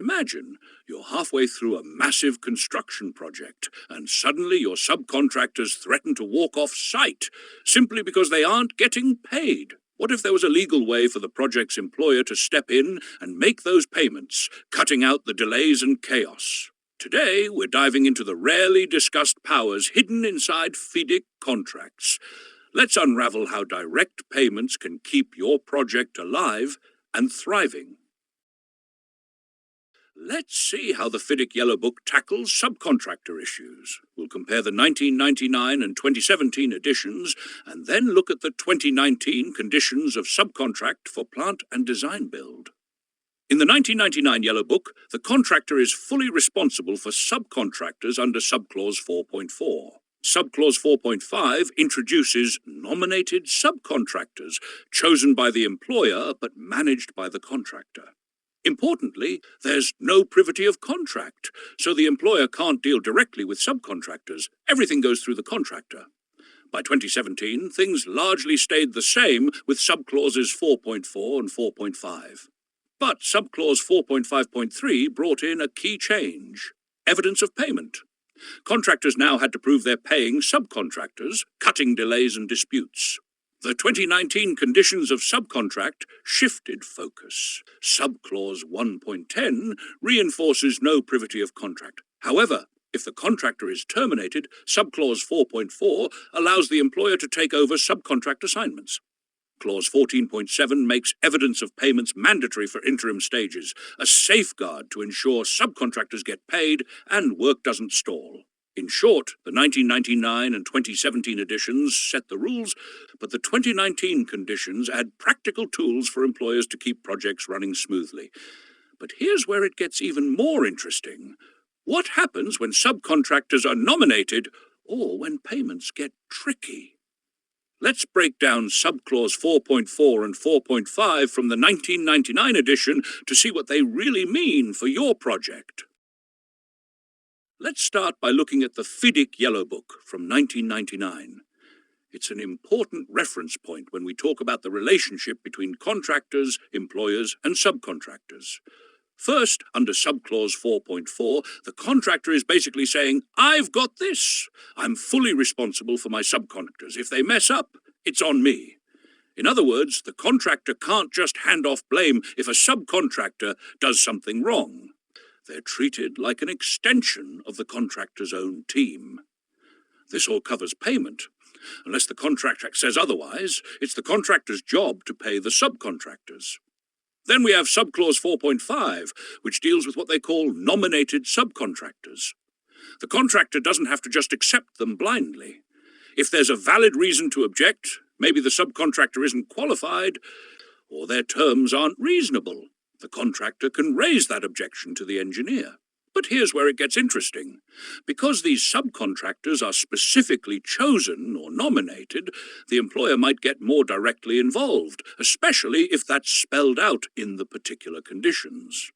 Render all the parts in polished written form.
Imagine you're halfway through a massive construction project, and suddenly your subcontractors threaten to walk off site simply because they aren't getting paid. What if there was a legal way for the project's employer to step in and make those payments, cutting out the delays and chaos? Today, we're diving into the rarely discussed powers hidden inside FIDIC contracts. Let's unravel how direct payments can keep your project alive and thriving. Let's see how the FIDIC Yellow Book tackles subcontractor issues. We'll compare the 1999 and 2017 editions, and then look at the 2019 Conditions of Subcontract for Plant and Design Build. In the 1999 Yellow Book, the contractor is fully responsible for subcontractors under Subclause 4.4. Subclause 4.5 introduces nominated subcontractors, chosen by the employer but managed by the contractor. Importantly, there's no privity of contract, so the employer can't deal directly with subcontractors. Everything goes through the contractor. By 2017, things largely stayed the same with subclauses 4.4 and 4.5. But subclause 4.5.3 brought in a key change: evidence of payment. Contractors now had to prove they're paying subcontractors, cutting delays and disputes. The 2019 Conditions of Subcontract shifted focus. Subclause 1.10 reinforces no privity of contract. However, if the contractor is terminated, Subclause 4.4 allows the employer to take over subcontract assignments. Clause 14.7 makes evidence of payments mandatory for interim stages, a safeguard to ensure subcontractors get paid and work doesn't stall. In short, the 1999 and 2017 editions set the rules, but the 2019 conditions add practical tools for employers to keep projects running smoothly. But here's where it gets even more interesting. What happens when subcontractors are nominated, or when payments get tricky? Let's break down Subclause 4.4 and 4.5 from the 1999 edition to see what they really mean for your project. Let's start by looking at the FIDIC Yellow Book from 1999. It's an important reference point when we talk about the relationship between contractors, employers, and subcontractors. First, under Subclause 4.4, the contractor is basically saying, "I've got this. I'm fully responsible for my subcontractors. If they mess up, it's on me." In other words, the contractor can't just hand off blame if a subcontractor does something wrong. They're treated like an extension of the contractor's own team. This all covers payment. Unless the contract says otherwise, it's the contractor's job to pay the subcontractors. Then we have Subclause 4.5, which deals with what they call nominated subcontractors. The contractor doesn't have to just accept them blindly. If there's a valid reason to object, maybe the subcontractor isn't qualified, or their terms aren't reasonable, the contractor can raise that objection to the engineer. But here's where it gets interesting. Because these subcontractors are specifically chosen or nominated, the employer might get more directly involved, especially if that's spelled out in the particular conditions.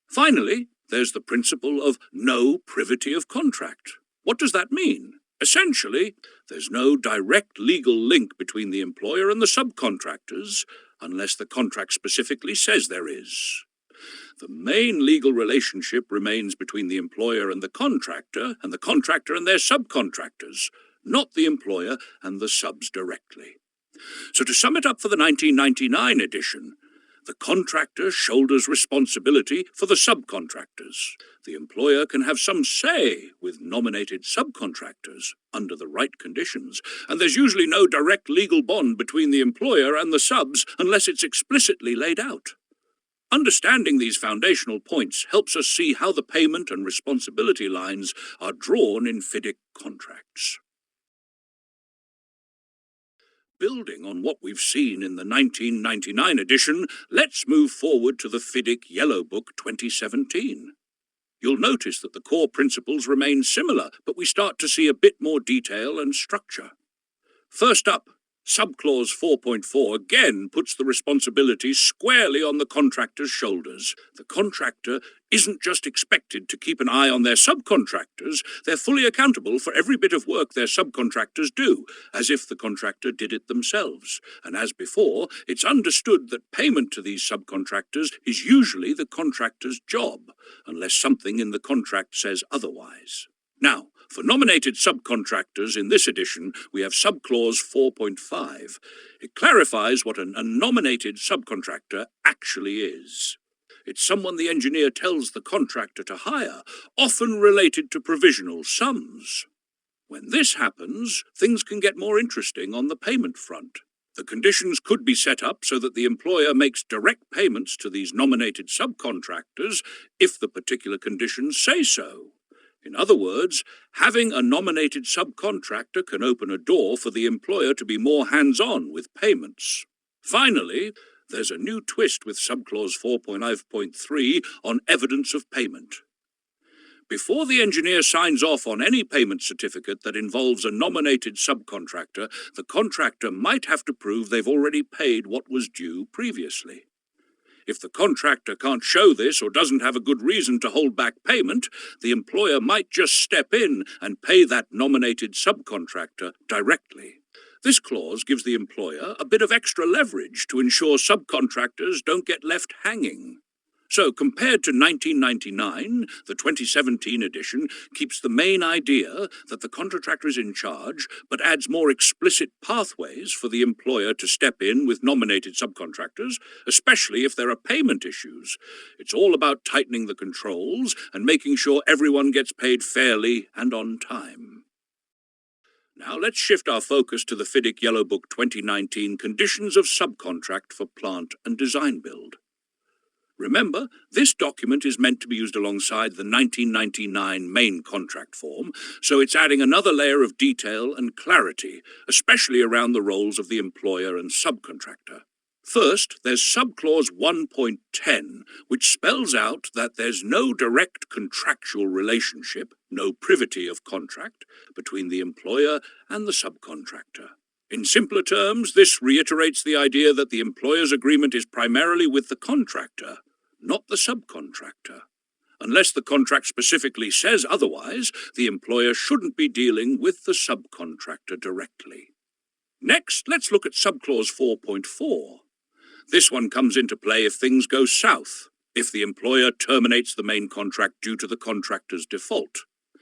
Finally, there's the principle of no privity of contract. What does that mean? Essentially, there's no direct legal link between the employer and the subcontractors, unless the contract specifically says there is. The main legal relationship remains between the employer and the contractor and their subcontractors, not the employer and the subs directly. So to sum it up for the 1999 edition, the contractor shoulders responsibility for the subcontractors. The employer can have some say with nominated subcontractors under the right conditions, and there's usually no direct legal bond between the employer and the subs unless it's explicitly laid out. Understanding these foundational points helps us see how the payment and responsibility lines are drawn in FIDIC contracts. Building on what we've seen in the 1999 edition, let's move forward to the FIDIC Yellow Book 2017. You'll notice that the core principles remain similar, but we start to see a bit more detail and structure. First up, Subclause 4.4 again puts the responsibility squarely on the contractor's shoulders. The contractor isn't just expected to keep an eye on their subcontractors, they're fully accountable for every bit of work their subcontractors do, as if the contractor did it themselves. And as before, it's understood that payment to these subcontractors is usually the contractor's job, unless something in the contract says otherwise. Now, for nominated subcontractors in this edition, we have subclause 4.5. It clarifies what a nominated subcontractor actually is. It's someone the engineer tells the contractor to hire, often related to provisional sums. When this happens, things can get more interesting on the payment front. The conditions could be set up so that the employer makes direct payments to these nominated subcontractors if the particular conditions say so. In other words, having a nominated subcontractor can open a door for the employer to be more hands-on with payments. Finally, there's a new twist with subclause 4.5.3 on evidence of payment. Before the engineer signs off on any payment certificate that involves a nominated subcontractor, the contractor might have to prove they've already paid what was due previously. If the contractor can't show this or doesn't have a good reason to hold back payment, the employer might just step in and pay that nominated subcontractor directly. This clause gives the employer a bit of extra leverage to ensure subcontractors don't get left hanging. So, compared to 1999, the 2017 edition keeps the main idea that the contractor is in charge, but adds more explicit pathways for the employer to step in with nominated subcontractors, especially if there are payment issues. It's all about tightening the controls and making sure everyone gets paid fairly and on time. Now let's shift our focus to the FIDIC Yellow Book 2019 Conditions of Subcontract for Plant and Design Build. Remember, this document is meant to be used alongside the 1999 main contract form, so it's adding another layer of detail and clarity, especially around the roles of the employer and subcontractor. First, there's subclause 1.10, which spells out that there's no direct contractual relationship, no privity of contract, between the employer and the subcontractor. In simpler terms, this reiterates the idea that the employer's agreement is primarily with the contractor, not the subcontractor. Unless the contract specifically says otherwise, the employer shouldn't be dealing with the subcontractor directly. Next, let's look at subclause 4.4. This one comes into play if things go south, if the employer terminates the main contract due to the contractor's default.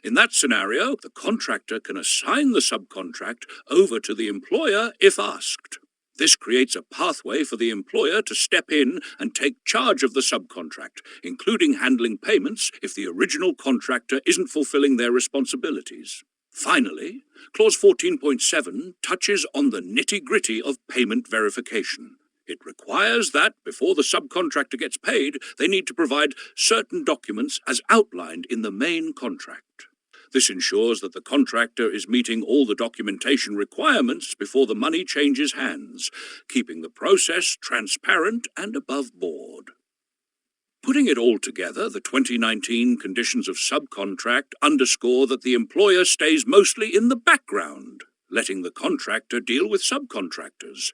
In that scenario, the contractor can assign the subcontract over to the employer if asked. This creates a pathway for the employer to step in and take charge of the subcontract, including handling payments if the original contractor isn't fulfilling their responsibilities. Finally, Clause 14.7 touches on the nitty-gritty of payment verification. It requires that, before the subcontractor gets paid, they need to provide certain documents as outlined in the main contract. This ensures that the contractor is meeting all the documentation requirements before the money changes hands, keeping the process transparent and above board. Putting it all together, the 2019 Conditions of Subcontract underscore that the employer stays mostly in the background, letting the contractor deal with subcontractors.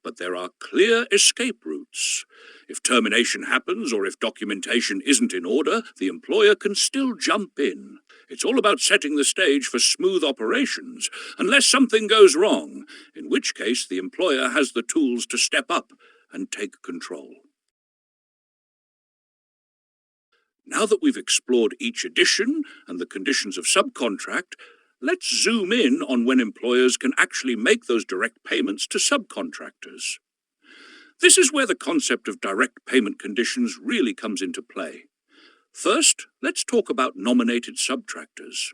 But there are clear escape routes. If termination happens or if documentation isn't in order, the employer can still jump in. It's all about setting the stage for smooth operations, unless something goes wrong, in which case the employer has the tools to step up and take control. Now that we've explored each edition and the conditions of subcontract, let's zoom in on when employers can actually make those direct payments to subcontractors. This is where the concept of direct payment conditions really comes into play. First, let's talk about nominated subcontractors.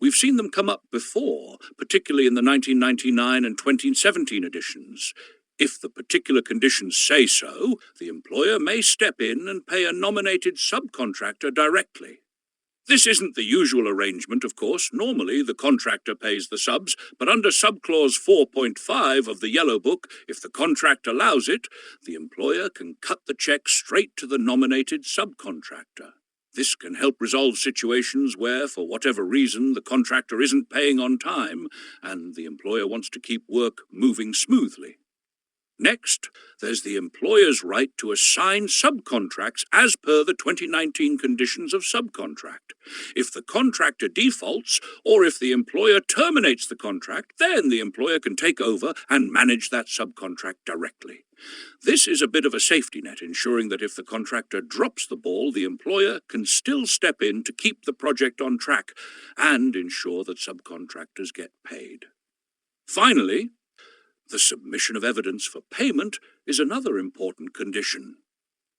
We've seen them come up before, particularly in the 1999 and 2017 editions. If the particular conditions say so, the employer may step in and pay a nominated subcontractor directly. This isn't the usual arrangement, of course. Normally, the contractor pays the subs, but under subclause 4.5 of the Yellow Book, if the contract allows it, the employer can cut the check straight to the nominated subcontractor. This can help resolve situations where, for whatever reason, the contractor isn't paying on time and the employer wants to keep work moving smoothly. Next, there's the employer's right to assign subcontracts as per the 2019 Conditions of Subcontract. If the contractor defaults, or if the employer terminates the contract, then the employer can take over and manage that subcontract directly. This is a bit of a safety net, ensuring that if the contractor drops the ball, the employer can still step in to keep the project on track and ensure that subcontractors get paid. Finally, the submission of evidence for payment is another important condition.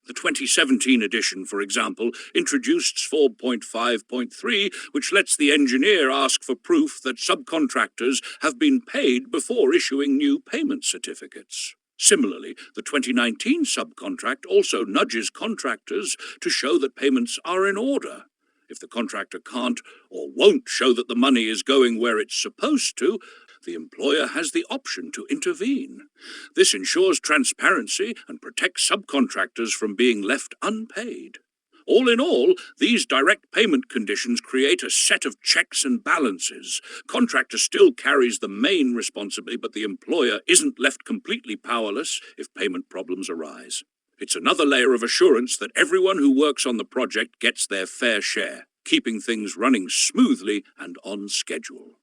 The 2017 edition, for example, introduced 4.5.3, which lets the engineer ask for proof that subcontractors have been paid before issuing new payment certificates. Similarly, the 2019 subcontract also nudges contractors to show that payments are in order. If the contractor can't or won't show that the money is going where it's supposed to, the employer has the option to intervene. This ensures transparency and protects subcontractors from being left unpaid. All in all, these direct payment conditions create a set of checks and balances. Contractor still carries the main responsibility, but the employer isn't left completely powerless if payment problems arise. It's another layer of assurance that everyone who works on the project gets their fair share, keeping things running smoothly and on schedule.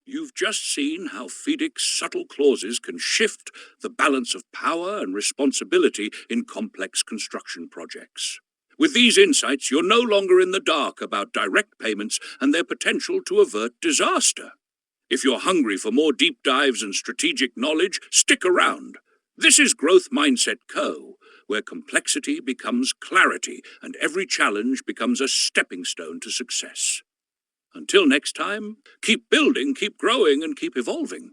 You've just seen how FIDIC's subtle clauses can shift the balance of power and responsibility in complex construction projects. With these insights, you're no longer in the dark about direct payments and their potential to avert disaster. If you're hungry for more deep dives and strategic knowledge, stick around. This is Growth Mindset Co., where complexity becomes clarity and every challenge becomes a stepping stone to success. Until next time, keep building, keep growing, and keep evolving.